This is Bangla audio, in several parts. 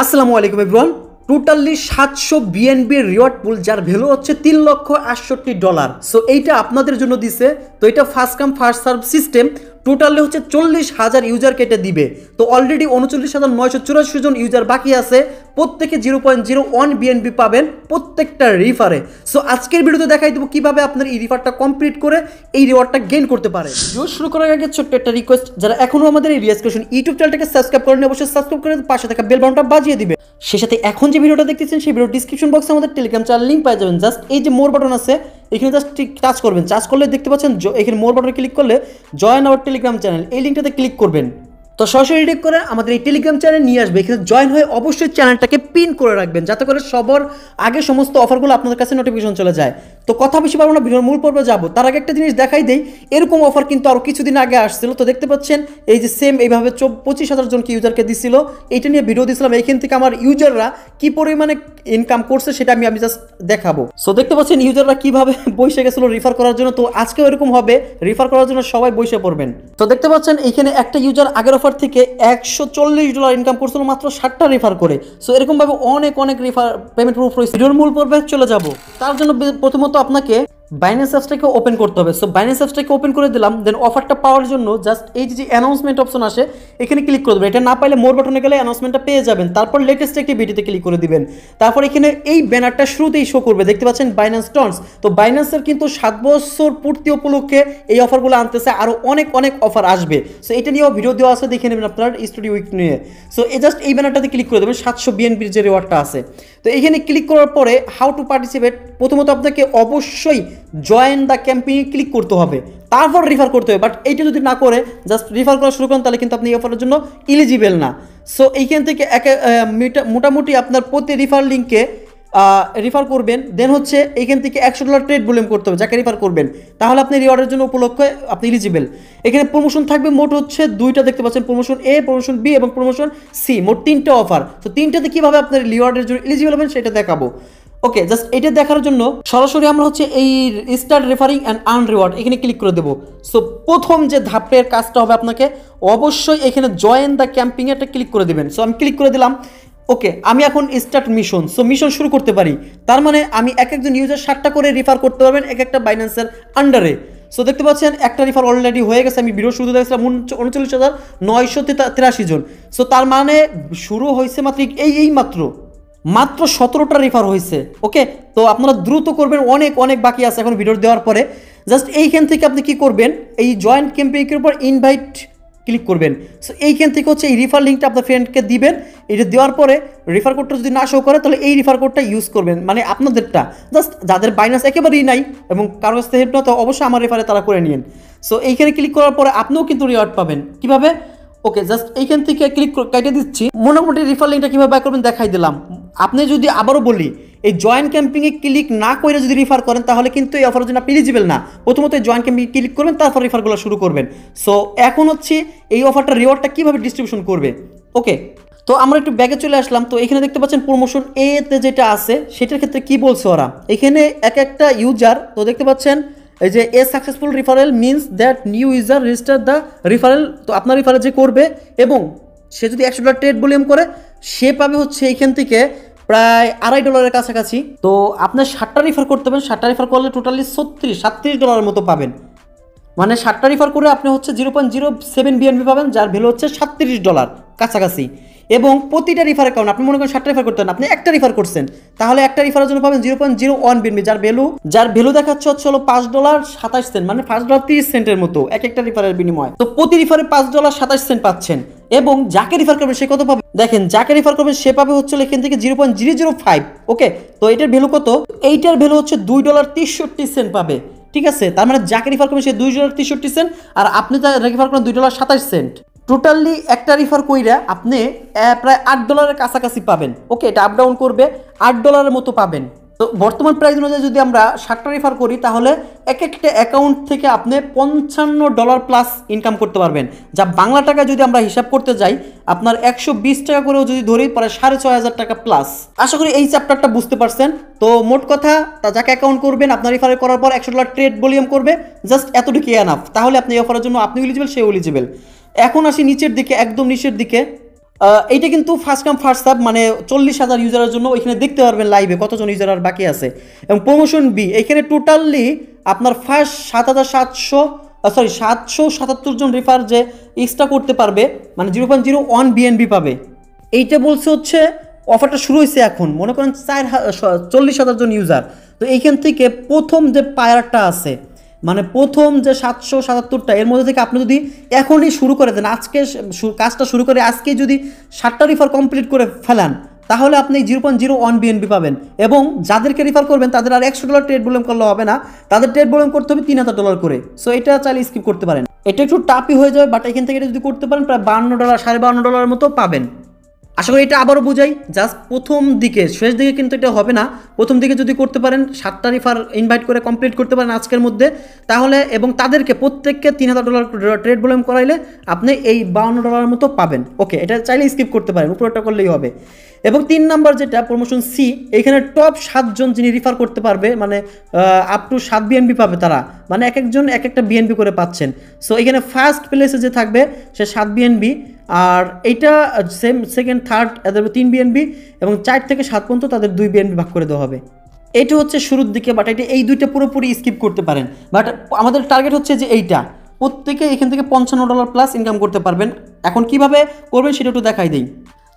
আসসালামু আলাইকুম এভরিওয়ান। টোটালি 700 বিএনবি রিওয়ার্ড পুল যার ভ্যালু হচ্ছে $3,68,000। সো এইটা আপনাদের জন্য দিছে। তো এটা first come first serve system. Totally হচ্ছে 40,000 ইউজার কেটে দিবে। তো অলরেডি 39,984 জন ইউজার বাকি আছে। প্রত্যেকে 0.01 বিএনবি পাবেন প্রত্যেকটা রিফারে। সো আজকের ভিডিওতে দেখাই দেবো কিভাবে আপনার এই রিফারটা কমপ্লিট করে এই রিওয়ার্ডটা গেইন করতে পারে। ভিডিও শুরু করার আগে ছোট্ট একটা রিকোয়েস্ট, যারা এখনও আমাদের এই রিয়াজ ক্রিয়েশন ইউটিউব চ্যানেলটাকে সাবস্ক্রাইব করেন অবশ্যই সাবস্ক্রাইব করে পাশে থাকা বেল বাটনটা বাজিয়ে দিবে। সেই সাথে এখন যে ভিডিওটা দেখতেছেন সেই ভিডিও ডিসক্রিপশন বক্সে আমাদের টেলিগ্রাম চ্যানেল লিঙ্ক পেয়ে যাবেন। জাস্ট এই যে মোর বাটন আছে এখানে জাস্ট টাচ করবেন, টাচ করলে দেখতে পাচ্ছেন এখানে মোর বাটনে ক্লিক করলে জয়েন আওয়ার টেলিগ্রাম চ্যানেল এই লিঙ্কটাতে ক্লিক করবেন। তো সরাসরি রিডিক করে আমাদের এই টেলিগ্রাম চ্যানেল নিয়ে আসবে। এখানে জয়েন হয়ে অবশ্যই চ্যানেলটাকে পিন করে রাখবেন যাতে করে সবার আগে সমস্ত অফারগুলো আপনাদের কাছে নোটিফিকেশন চলে যায়। তো কথা বেশি পারবো না, ভিডিওর মূল পর্বে যাবো তার আগে একটা জিনিস দেখাই দেই। এরকম অফার কিন্তু আরও কিছুদিন আগে আসছিল। তো দেখতে পাচ্ছেন এই যে সেম এইভাবে 25,000 জনকে ইউজারকে দিছিল, এইটা নিয়ে ভিডিও দিয়েছিলাম। এইখান থেকে আমার ইউজাররা কি পরিমাণে ইনকাম করছে সেটা আমি জাস্ট দেখাবো। সো দেখতে পাচ্ছেন ইউজাররা কিভাবে বসে গেছিল রিফার করার জন্য। তো আজকেও এরকম হবে, রিফার করার জন্য সবাই বসে পড়বেন। তো দেখতে পাচ্ছেন এইখানে একটা ইউজার আগের অফার থেকে $140 ইনকাম করছিল মাত্র 60টা রিফার করে। সো এরকমভাবে অনেক রিফার পেমেন্ট প্রুফ রয়েছে। ভিডিওর মূল পর্বে চলে যাব। তার জন্য প্রথমত আপনাকে বাইন্যান্স অ্যাপসটাকে ওপেন করতে হবে। সো বাইন্যান্স অ্যাপসটাকে ওপেন করে দিলাম। দেন অফারটা পাওয়ার জন্য জাস্ট এই যে অ্যানাউন্সমেন্ট অপশন আসে এখানে ক্লিক করে দেবেন। এটা না পাইলে মোর বাটনে গেলে অ্যানাউন্সমেন্টটা পেয়ে যাবেন। তারপর লেটেস্ট একটি ভিডিওতে ক্লিক করে দিবেন। তারপর এখানে এই ব্যানারটা শুরুতেই শো করবে, দেখতে পাচ্ছেন বাইন্যান্স টর্নস। তো বাইন্যান্সের কিন্তু 7 বছর পূর্তি উপলক্ষে এই অফারগুলো আনতেছে, আরও অনেক অফার আসবে। সো এটা নিয়েও ভিডিও দেওয়া আছে, দেখে নেবেন আপনার স্টুডিও উইক নিয়ে। সো এই জাস্ট এই ব্যানারটাতে ক্লিক করে দেবেন, 700 বিএনপির যে রিওয়ার্ডটা আছে। তো এখানে ক্লিক করার পরে হাউ টু পার্টিসিপেট, প্রথমত আপনাকে অবশ্যই জয়েন দ্য ক্যাম্পেইনে ক্লিক করতে হবে, তারপর রিফার করতে হবে। বাট এইটা যদি না করে জাস্ট রিফার করা শুরু করেন তাহলে কিন্তু আপনি এই অফারের জন্য এলিজিবল না। সো এইখান থেকে মোটামুটি আপনার প্রতি রিফার লিঙ্কে রিফার করবেন। দেন হচ্ছে এইখান থেকে $100 ট্রেড ভলিউম করতে হবে যাকে রিফার করবেন, তাহলে আপনি রিওয়ার্ডের জন্য উপলক্ষে আপনি এলিজিবল। এখানে প্রমোশন থাকবে মোট হচ্ছে 2টা, দেখতে পাচ্ছেন প্রমোশন এ, প্রমোশন বি এবং প্রমোশন সি, মোট 3টা অফার। তো 3টাতে কীভাবে আপনার রিওয়ার্ডের জন্য এলিজিবল হবেন সেটা দেখাবো। ওকে, জাস্ট এটা দেখার জন্য সরাসরি আমরা হচ্ছে এই start referring and earn reward এখানে ক্লিক করে দেবো। সো প্রথম যে ধাপের কাজটা হবে আপনাকে অবশ্যই এখানে জয়েন দ্য ক্যাম্পিং একটা ক্লিক করে দেবেন। সো আমি ক্লিক করে দিলাম। ওকে, আমি এখন স্টার্ট মিশন। সো মিশন শুরু করতে পারি। তার মানে আমি একজন ইউজার 60টা করে রিফার করতে পারবেন একটা বাইন্যান্সের আন্ডারে। সো দেখতে পাচ্ছেন একটা রিফার অলরেডি হয়ে গেছে। আমি ভিডিও শুরু দেখছিলাম 39,983 জন। সো তার মানে শুরু হয়েছে মাত্র মাত্র 17টা রিফার হয়েছে। ওকে, তো আপনারা দ্রুত করবেন, অনেক বাকি আছে এখন ভিডিও দেওয়ার পরে। জাস্ট এইখান থেকে আপনি কি করবেন, এই জয়েন্ট ক্যাম্পেইনের উপর ইনভাইট ক্লিক করবেন। সো এইখান থেকে হচ্ছে এই রিফার লিঙ্কটা আপনার ফ্রেন্ডকে দিবেন। এটা দেওয়ার পরে রিফার কোডটা যদি না শো করে তাহলে এই রিফার কোডটা ইউজ করবেন, মানে আপনাদেরটা। জাস্ট যাদের বাইন্যান্স একেবারেই নাই এবং কারোর কাছে হেল্প না, তো অবশ্যই আমার রিফারে তারা করে নিন। সো এইখানে ক্লিক করার পরে আপনিও কিন্তু রিওয়ার্ড পাবেন। কীভাবে? ওকে, জাস্ট এইখান থেকে ক্লিক কেটে দিচ্ছি। মোটামুটি রিফার লিঙ্কটা কীভাবে বাই করবেন দেখাই দিলাম। আপনি যদি আবারও বলি এই জয়েন্ট ক্যাম্পিংয়ে ক্লিক না করে যদি রিফার করেন তাহলে কিন্তু এই অফারের জন্য আপনি এলিজিবল না। প্রথমত এই জয়েন্ট ক্যাম্পিংয়ে ক্লিক করবেন, তারপর রিফারগুলো শুরু করবেন। সো এখন হচ্ছে এই অফারটা রিওয়ার্ডটা কীভাবে ডিস্ট্রিবিউশন করবে। ওকে, তো আমরা একটু ব্যাগে চলে আসলাম। তো এখানে দেখতে পাচ্ছেন প্রমোশন এতে যেটা আছে সেটার ক্ষেত্রে কি বলছে ওরা। এখানে একটা ইউজার, তো দেখতে পাচ্ছেন এই যে a successful referral means that new user register the referral. তো আপনার রিফারেল যে করবে এবং সে যদি $100 ট্রেড ভলিউম করে সে পাবে হচ্ছে এইখান থেকে প্রায় $2.5 কাছাকাছি। তো আপনার 60টা রিফার করতে হবে, 60টা রিফার করলে টোটালি $37 মতো পাবেন। মানে 60টা রিফার করে আপনি হচ্ছে 0.07 বিএনপি পাবেন, যার ভ্যালু হচ্ছে $37 কাছাকাছি। এবং প্রতিটা রিফারের কারণে আপনি মনে করেন 60টা রিফার করতেন, আপনি একটা রিফার করছেন, তাহলে একটা রিফারের জন্য পাবেন 0.01 বিএনপি, যার ভ্যালু দেখাচ্ছে হচ্ছে হলো $5.27, মানে $5.30 মতো একটা রিফারের বিনিময়। তো প্রতি রিফারে $5.27 পাচ্ছেন। এবং যাকে রিফার করবেন সে কত পাবে দেখেন, যাকে রিফার করবেন সে পাবে হচ্ছে এখান থেকে 0.005। ওকে, তো এটার ভ্যালু কত? এইটার ভ্যালু হচ্ছে $2.63 পাবে। ঠিক আছে, তার মানে যাকে রিফার করবেন সে $2.63 আর আপনি রিফার করেন $2.27। টোটালি একটা রিফার কইরা আপনি প্রায় $8 কাছাকাছি পাবেন। ওকে, এটা আপ ডাউন করবে, $8 মতো পাবেন। তো বর্তমান প্রাইস অনুযায়ী যদি আমরা 60টা রিফার করি তাহলে একটা অ্যাকাউন্ট থেকে আপনি $55 প্লাস ইনকাম করতে পারবেন, যা বাংলা টাকা যদি আমরা হিসাব করতে যাই আপনার 120 টাকা করেও যদি ধরি পরে 6,500 টাকা প্লাস। আশা করি এই চ্যাপ্টারটা বুঝতে পারছেন। তো মোট কথা, যাকে অ্যাকাউন্ট করবেন আপনার রিফারে করার পর $100 ট্রেড ভলিউম করবে, জাস্ট এতটুকু এনাফ, তাহলে আপনি এই অফারের জন্য আপনি এলিজিবল, সেও এলিজিবল। এখন আসি নিচের দিকে, একদম নিচের দিকে। এইটা কিন্তু ফার্স্ট কাম ফার্স্ট সার্ভ, মানে 40,000 ইউজারের জন্য ওইখানে দেখতে পারবেন লাইভে কতজন ইউজার আর বাকি আছে। এবং প্রমোশন বি এখানে টোটালি আপনার ফার্স্ট 777 জন রেফার যে এক্সট্রা করতে পারবে, মানে 0.01 বিএনবি পাবে। এইটা বলছে হচ্ছে অফারটা শুরু হয়েছে এখন, মনে করেন 40,000 জন ইউজার। তো এইখান থেকে প্রথম যে পায়ারটা আছে, মানে প্রথম যে 777টা, এর মধ্যে থেকে আপনি যদি এখনই শুরু করে দেন, আজকে কাজটা শুরু করে আজকে যদি 7টা রিফার কমপ্লিট করে ফেলান, তাহলে আপনি 0.01 বিএনবি পাবেন। এবং যাদেরকে রিফার করবেন তাদের আর $100 ট্রেড ভলিউম করলে হবে না, তাদের ট্রেড ভলিউম করতে হবে $3,000 করে। সো এটা চাইলে স্কিপ করতে পারেন, এটা একটু টাফই হয়ে যাবে, বাট এখান থেকে এটা যদি করতে পারেন প্রায় $52 $52.5 মতো পাবেন। আশা করি এটা আবারও বুঝাই, জাস্ট প্রথম দিকে, শেষ দিকে কিন্তু এটা হবে না। প্রথম দিকে যদি করতে পারেন 7টা রিফার ইনভাইট করে কমপ্লিট করতে পারেন আজকের মধ্যে, তাহলে এবং তাদেরকে প্রত্যেককে $3,000 ট্রেড ভলিউম করাইলে আপনি এই $52 মতো পাবেন। ওকে, এটা চাইলে স্কিপ করতে পারেন, উপরেটা করলেই হবে। এবং 3 নাম্বার যেটা প্রমোশন সি, এখানে টপ 7 জন যিনি রিফার করতে পারবে, মানে আপ টু 7 বিএনবি পাবে তারা, মানে এক একজন এক একটা বিএনবি করে পাচ্ছেন। সো এখানে ফার্স্ট প্লেসে যে থাকবে সে 7 বিএনবি, আর এইটা সেম সেকেন্ড থার্ড এদের 3 বিএনবি, এবং 4 থেকে 7 পর্যন্ত তাদের 2 বিএনবি ভাগ করে দেওয়া হবে। এটা হচ্ছে শুরুর দিকে, বাট এটা এই দুইটা পুরোপুরি স্কিপ করতে পারেন। বাট আমাদের টার্গেট হচ্ছে যে এইটা প্রত্যেকে এখান থেকে $55 প্লাস ইনকাম করতে পারবেন। এখন কিভাবে করবেন সেটা একটু দেখাই দিই।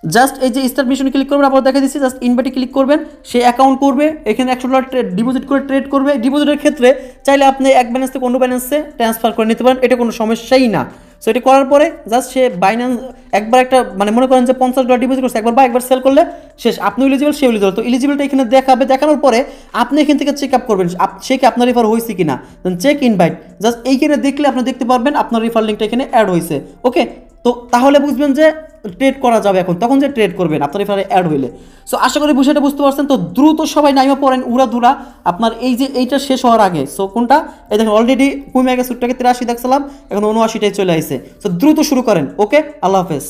জাস্ট এই যে স্টার্ট মিশনে ক্লিক করবেন, আবার দেখা দিচ্ছি, জাস্ট ইনভাইটে ক্লিক করবেন, সে অ্যাকাউন্ট করবে, এখানে $100 ডিপোজিট করে ট্রেড করবে। ডিপোজিটের ক্ষেত্রে চাইলে আপনি এক ব্যালেন্স থেকে অন্য ব্যালেন্সে ট্রান্সফার করে নিতে পারেন, এটা কোনো সমস্যাই না। সো এটা করার পরে জাস্ট সে বাইন্যান্স একবার একটা, মানে মনে করেন যে $50 ডিপোজিট করছে একবার, বা একবার সেল করলে শেষ, আপনি এলিজিবল, সে এলিজিবল। তো এলিজিবলটা এখানে দেখাবে, দেখানোর পরে আপনি এখান থেকে চেক আপ করবেন সে কি আপনার রিফার হয়েছে কিনা, দেন চেক ইনভাইট, জাস্ট এইখানে দেখলে আপনি দেখতে পারবেন আপনার রিফার লিঙ্কটা এখানে অ্যাড হয়েছে। ওকে, তো তাহলে বুঝবেন যে ট্রেড করা যাবে এখন, তখন যে ট্রেড করবেন আপনার রেফারে অ্যাড হইলে। সো আশা করি বিষয়টা বুঝতে পারছেন। তো দ্রুত সবাই নাইমা পড়েন উড়াধুরা আপনার এই যে এইটা শেষ হওয়ার আগে। সো কোনটা, এই দেখেন অলরেডি কমে গেছে, 83 দেখছিলাম, এখন 79টাই চলে আসছে। সো দ্রুত শুরু করেন। ওকে, আল্লাহ হাফেজ।